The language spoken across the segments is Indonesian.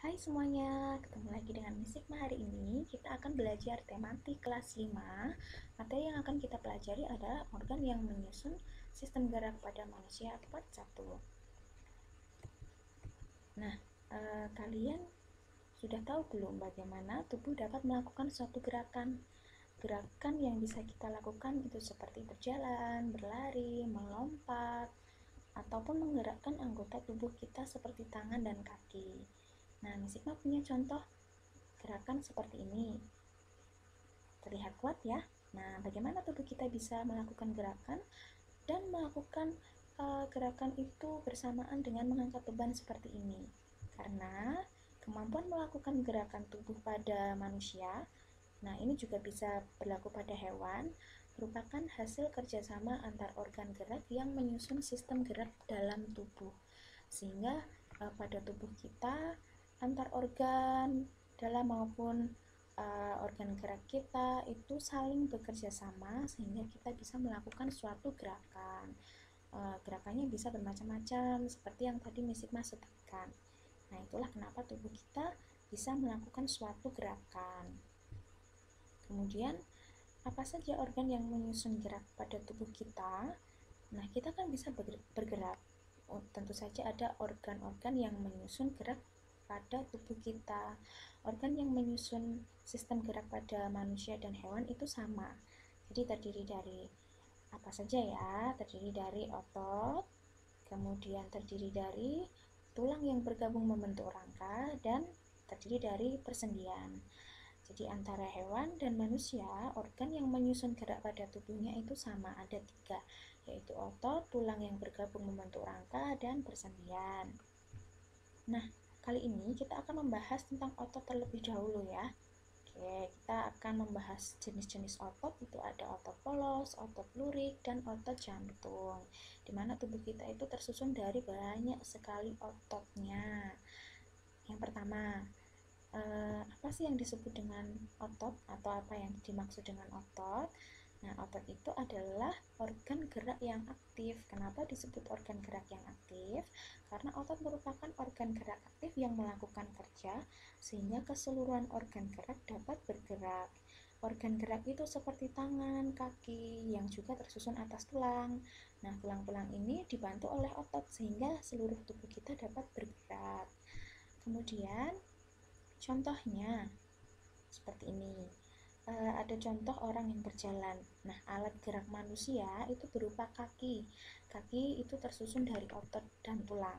Hai semuanya, ketemu lagi dengan Miss Sigma. Hari ini kita akan belajar tematik kelas 5. Materi yang akan kita pelajari adalah organ yang menyusun sistem gerak pada manusia part 1. Nah, kalian sudah tahu belum bagaimana tubuh dapat melakukan suatu gerakan? Gerakan yang bisa kita lakukan itu seperti berjalan, berlari, melompat, ataupun menggerakkan anggota tubuh kita seperti tangan dan kaki. Nah, Miss Sigma punya contoh gerakan seperti ini. Terlihat kuat ya? Nah, bagaimana tubuh kita bisa melakukan gerakan dan melakukan gerakan itu bersamaan dengan mengangkat beban seperti ini? Karena kemampuan melakukan gerakan tubuh pada manusia, nah ini juga bisa berlaku pada hewan, merupakan hasil kerjasama antar organ gerak yang menyusun sistem gerak dalam tubuh. Sehingga pada tubuh kita, antar organ dalam maupun organ gerak kita itu saling bekerja sama sehingga kita bisa melakukan suatu gerakan. Gerakannya bisa bermacam-macam seperti yang tadi Miss Sigma sebutkan. Nah, itulah kenapa tubuh kita bisa melakukan suatu gerakan. Kemudian, apa saja organ yang menyusun gerak pada tubuh kita? Nah, kita kan bisa bergerak. Tentu saja ada organ-organ yang menyusun gerak pada tubuh kita. Organ yang menyusun sistem gerak pada manusia dan hewan itu sama. Jadi terdiri dari apa saja ya? Terdiri dari otot, kemudian terdiri dari tulang yang bergabung membentuk rangka, dan terdiri dari persendian. Jadi antara hewan dan manusia, organ yang menyusun gerak pada tubuhnya itu sama, ada 3, yaitu otot, tulang yang bergabung membentuk rangka, dan persendian. Nah, kali ini kita akan membahas tentang otot terlebih dahulu ya. Oke, kita akan membahas jenis-jenis otot, itu ada otot polos, otot lurik, dan otot jantung. Dimana tubuh kita itu tersusun dari banyak sekali ototnya. Yang pertama, apa sih yang disebut dengan otot atau apa yang dimaksud dengan otot? Nah, otot itu adalah organ gerak yang aktif. Kenapa disebut organ gerak yang aktif? Karena otot merupakan organ gerak aktif yang melakukan kerja sehingga keseluruhan organ gerak dapat bergerak. Organ gerak itu seperti tangan, kaki yang juga tersusun atas tulang. Nah, tulang-tulang ini dibantu oleh otot sehingga seluruh tubuh kita dapat bergerak. Kemudian contohnya seperti ini. Ada contoh orang yang berjalan. Nah, alat gerak manusia itu berupa kaki. Kaki itu tersusun dari otot dan tulang.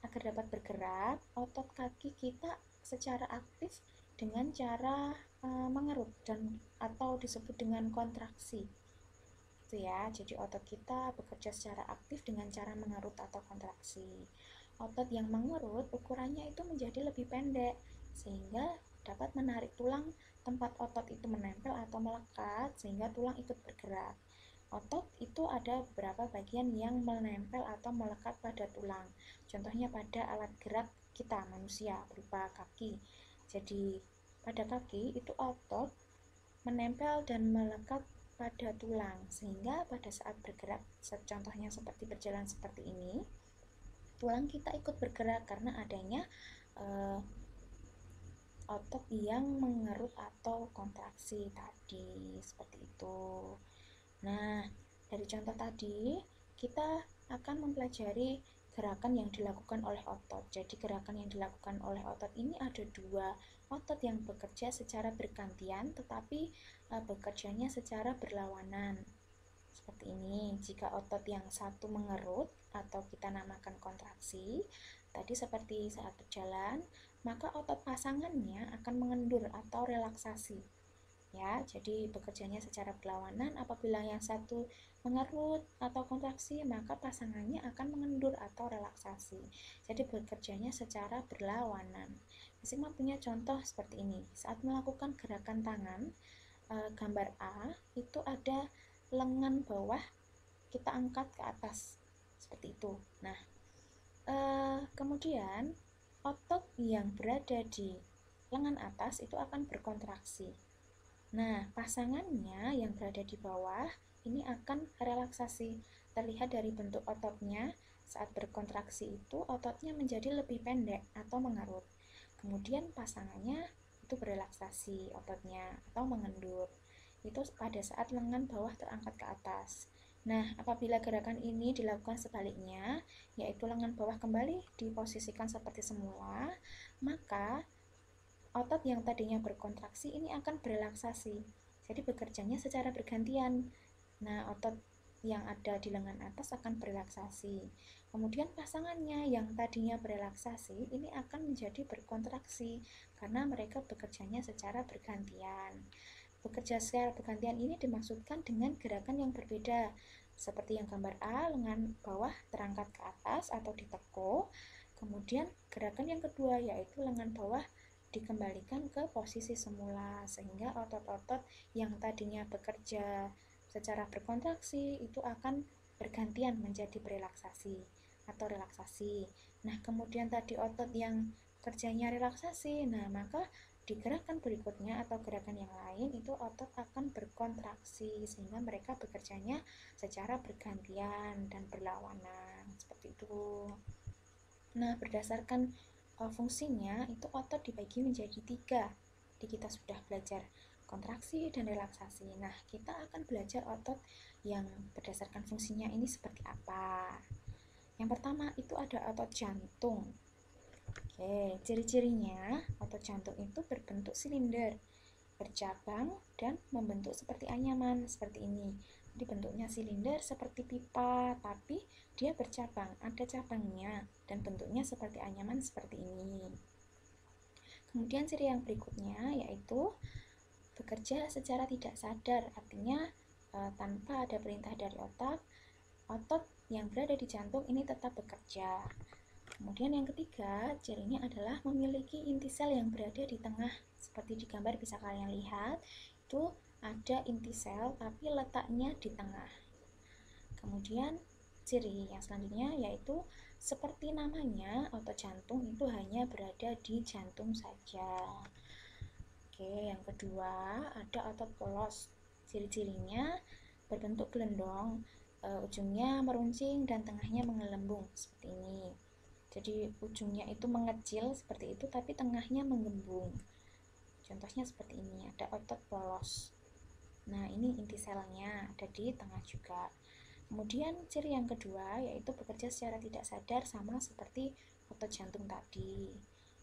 Agar dapat bergerak, otot kaki kita secara aktif dengan cara mengerut dan atau disebut dengan kontraksi. Itu ya. Jadi otot kita bekerja secara aktif dengan cara mengerut atau kontraksi. Otot yang mengerut ukurannya itu menjadi lebih pendek sehingga dapat menarik tulang tempat otot itu menempel atau melekat sehingga tulang ikut bergerak. Otot itu ada beberapa bagian yang menempel atau melekat pada tulang. Contohnya pada alat gerak kita manusia berupa kaki. Jadi pada kaki itu otot menempel dan melekat pada tulang sehingga pada saat bergerak, contohnya seperti berjalan seperti ini, tulang kita ikut bergerak karena adanya otot yang mengerut atau kontraksi tadi, seperti itu. Nah, dari contoh tadi kita akan mempelajari gerakan yang dilakukan oleh otot. Jadi gerakan yang dilakukan oleh otot ini ada 2 otot yang bekerja secara bergantian tetapi bekerjanya secara berlawanan. Seperti ini, jika otot yang satu mengerut atau kita namakan kontraksi, tadi seperti saat berjalan, maka otot pasangannya akan mengendur atau relaksasi. Ya, jadi bekerjanya secara berlawanan. Apabila yang satu mengerut atau kontraksi, maka pasangannya akan mengendur atau relaksasi. Jadi bekerjanya secara berlawanan. Misalnya punya contoh seperti ini. Saat melakukan gerakan tangan, gambar A itu ada lengan bawah kita angkat ke atas seperti itu. Nah, kemudian otot yang berada di lengan atas itu akan berkontraksi. Nah, pasangannya yang berada di bawah ini akan relaksasi. Terlihat dari bentuk ototnya, saat berkontraksi itu ototnya menjadi lebih pendek atau mengerut. Kemudian pasangannya itu berelaksasi ototnya atau mengendur. Itu pada saat lengan bawah terangkat ke atas. Nah, apabila gerakan ini dilakukan sebaliknya, yaitu lengan bawah kembali diposisikan seperti semula, maka otot yang tadinya berkontraksi ini akan berelaksasi. Jadi bekerjanya secara bergantian. Nah, otot yang ada di lengan atas akan berelaksasi. Kemudian pasangannya yang tadinya berelaksasi ini akan menjadi berkontraksi karena mereka bekerjanya secara bergantian. Bekerja secara bergantian ini dimaksudkan dengan gerakan yang berbeda. Seperti yang gambar A, lengan bawah terangkat ke atas atau ditekuk. Kemudian gerakan yang kedua yaitu lengan bawah dikembalikan ke posisi semula, sehingga otot-otot yang tadinya bekerja secara berkontraksi itu akan bergantian menjadi berelaksasi atau relaksasi. Nah, kemudian tadi otot yang kerjanya relaksasi, nah maka di gerakan berikutnya atau gerakan yang lain itu otot akan berkontraksi sehingga mereka bekerjanya secara bergantian dan berlawanan seperti itu. Nah, berdasarkan fungsinya itu otot dibagi menjadi 3. Jadi kita sudah belajar kontraksi dan relaksasi. Nah, kita akan belajar otot yang berdasarkan fungsinya ini seperti apa. Yang pertama itu ada otot jantung. Oke, ciri-cirinya otot jantung itu berbentuk silinder, bercabang dan membentuk seperti anyaman seperti ini. Jadi bentuknya silinder seperti pipa, tapi dia bercabang, ada cabangnya dan bentuknya seperti anyaman seperti ini. Kemudian ciri yang berikutnya yaitu bekerja secara tidak sadar, artinya tanpa ada perintah dari otak, otot yang berada di jantung ini tetap bekerja. Kemudian yang ketiga, cirinya adalah memiliki inti sel yang berada di tengah. Seperti di gambar bisa kalian lihat, itu ada inti sel tapi letaknya di tengah. Kemudian ciri yang selanjutnya yaitu seperti namanya, otot jantung itu hanya berada di jantung saja. Oke, yang kedua ada otot polos. Ciri-cirinya berbentuk gelendong, ujungnya meruncing dan tengahnya menggelembung seperti ini. Jadi ujungnya itu mengecil seperti itu tapi tengahnya menggembung. Contohnya seperti ini, ada otot polos. Nah, ini inti selnya ada di tengah juga. Kemudian ciri yang kedua yaitu bekerja secara tidak sadar sama seperti otot jantung tadi.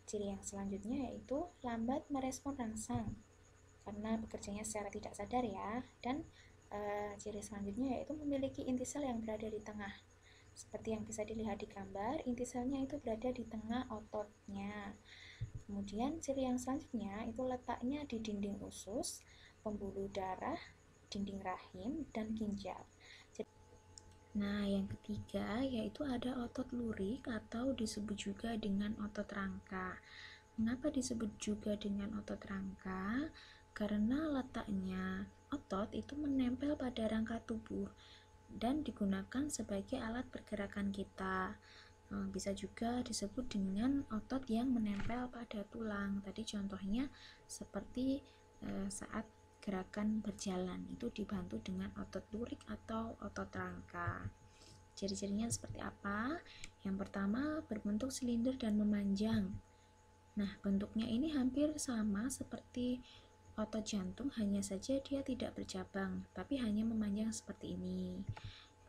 Ciri yang selanjutnya yaitu lambat merespon rangsang karena bekerjanya secara tidak sadar ya. Dan ciri selanjutnya yaitu memiliki inti sel yang berada di tengah. Seperti yang bisa dilihat di gambar, inti selnya itu berada di tengah ototnya. Kemudian ciri yang selanjutnya itu letaknya di dinding usus, pembuluh darah, dinding rahim, dan ginjal. Nah, yang ketiga yaitu ada otot lurik atau disebut juga dengan otot rangka. Mengapa disebut juga dengan otot rangka? Karena letaknya otot itu menempel pada rangka tubuh dan digunakan sebagai alat pergerakan kita. Bisa juga disebut dengan otot yang menempel pada tulang. Tadi contohnya seperti saat gerakan berjalan itu dibantu dengan otot lurik atau otot rangka. Ciri-cirinya seperti apa? Yang pertama berbentuk silinder dan memanjang. Nah, bentuknya ini hampir sama seperti otot jantung, hanya saja dia tidak bercabang, tapi hanya memanjang seperti ini.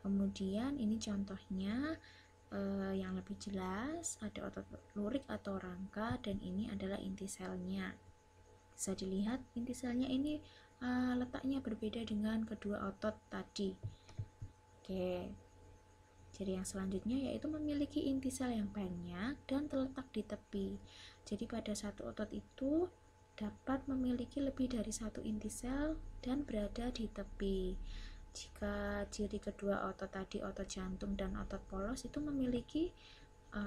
Kemudian ini contohnya yang lebih jelas, ada otot lurik atau rangka dan ini adalah inti selnya. Bisa dilihat inti selnya ini letaknya berbeda dengan kedua otot tadi. Oke. Ciri yang selanjutnya yaitu memiliki inti sel yang banyak dan terletak di tepi. Jadi pada satu otot itu dapat memiliki lebih dari satu inti sel dan berada di tepi. Jika ciri kedua otot tadi, otot jantung dan otot polos itu memiliki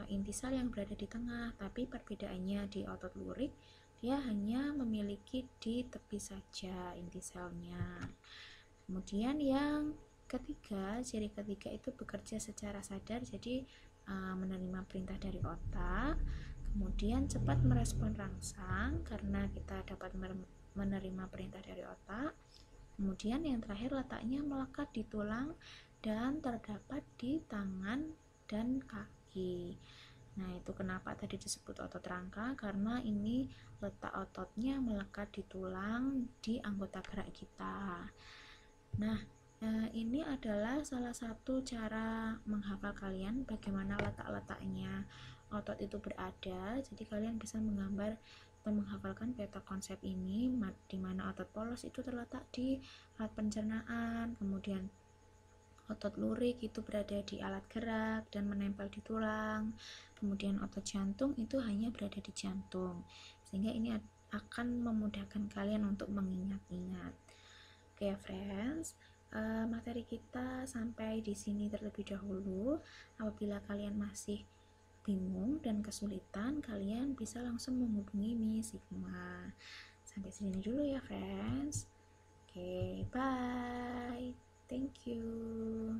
inti sel yang berada di tengah, tapi perbedaannya di otot lurik dia hanya memiliki di tepi saja inti selnya. Kemudian yang ketiga, ciri ketiga itu bekerja secara sadar, jadi menerima perintah dari otak, kemudian cepat merespon rangsang karena kita dapat menerima perintah dari otak. Kemudian yang terakhir letaknya melekat di tulang dan terdapat di tangan dan kaki. Nah, itu kenapa tadi disebut otot rangka, karena ini letak ototnya melekat di tulang di anggota gerak kita. Nah, ini adalah salah satu cara menghafal kalian bagaimana letak-letaknya otot itu berada. Jadi kalian bisa menggambar atau menghafalkan peta konsep ini, di mana otot polos itu terletak di alat pencernaan, kemudian otot lurik itu berada di alat gerak dan menempel di tulang, kemudian otot jantung itu hanya berada di jantung, sehingga ini akan memudahkan kalian untuk mengingat-ingat. Oke, friends, materi kita sampai di sini terlebih dahulu. Apabila kalian masih bingung dan kesulitan, kalian bisa langsung menghubungi Miss Sigma. Sampai sini dulu ya, friends. Oke, bye. Thank you.